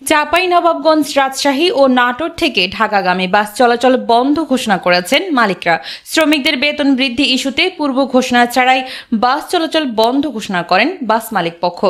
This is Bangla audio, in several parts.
চাঁপাইনবাবগঞ্জ, রাজশাহী ও নাটোর থেকে ঢাকাগামী বাস চলাচল বন্ধ ঘোষণা করেছেন মালিকরা। শ্রমিকদের বেতন বৃদ্ধি ইস্যুতে পূর্ব ঘোষণা ছাড়াই বাস চলাচল বন্ধ ঘোষণা করেন বাস মালিক পক্ষ।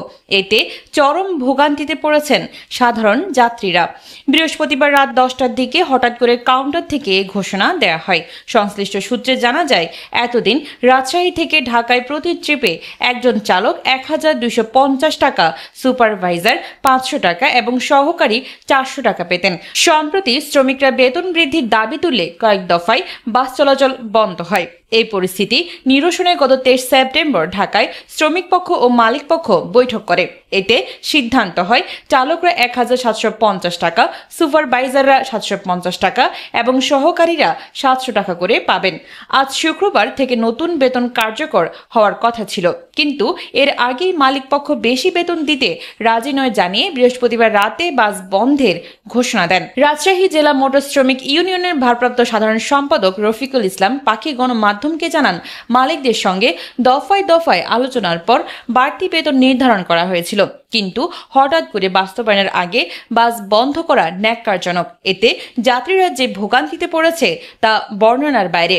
এতে চরম ভোগান্তিতে পড়েছেন সাধারণ যাত্রীরা। বৃহস্পতিবার রাত 10টার দিকে হঠাৎ করে কাউন্টার থেকে এ ঘোষণা দেওয়া হয়। সংশ্লিষ্ট সূত্রে জানা যায়, এতদিন রাজশাহী থেকে ঢাকায় প্রতি ট্রিপে একজন চালক 1250 টাকা, সুপারভাইজার 500 টাকা এবং সহকারী 400 টাকা পেতেন। সম্প্রতি শ্রমিকরা বেতন বৃদ্ধির দাবি তুলে কয়েক দফায় বাস চলাচল বন্ধ হয়। এই পরিস্থিতি নিরসনে গত 23 সেপ্টেম্বর ঢাকায় শ্রমিক পক্ষ ও মালিক পক্ষ বৈঠক করে। এতে সিদ্ধান্ত হয় চালকরা 1750 টাকা, সুপারভাইজাররা 750 টাকা এবং সহকারীরা 700 টাকা করে পাবেন। আজ শুক্রবার থেকে নতুন বেতন কার্যকর হওয়ার কথা ছিল, কিন্তু এর আগেই মালিক পক্ষ বেশি বেতন দিতে রাজি নয় জানিয়ে বৃহস্পতিবার রাতে বাস বন্ধের ঘোষণা দেন। রাজশাহী জেলা মোটর শ্রমিক ইউনিয়নের ভারপ্রাপ্ত সাধারণ সম্পাদক রফিকুল ইসলাম পাখি গণমাধ্যমকে জানান, মালিকদের সঙ্গে দফায় দফায় আলোচনার পর বাড়তি বেতন নির্ধারণ করা হয়েছিল, কিন্তু হঠাৎ করে বাস্তবায়নের আগে বাস বন্ধ করা ন্যাক্কারজনক। এতে যাত্রীরা যে ভোগান্তিতে পড়েছে তা বর্ণনার বাইরে।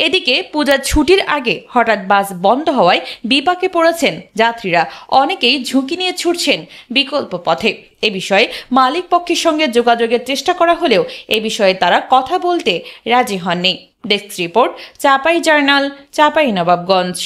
এদিকে পূজার ছুটির আগে হঠাৎ বাস বন্ধ হওয়ায় বিপাকে পড়েছেন যাত্রীরা। অনেকেই ঝুঁকি নিয়ে ছুটছেন বিকল্প পথে। এ বিষয়ে মালিক পক্ষের সঙ্গে যোগাযোগের চেষ্টা করা হলেও এ বিষয়ে তারা কথা বলতে রাজি হননি। Desk report, Chapai journal, Chapainawabganj.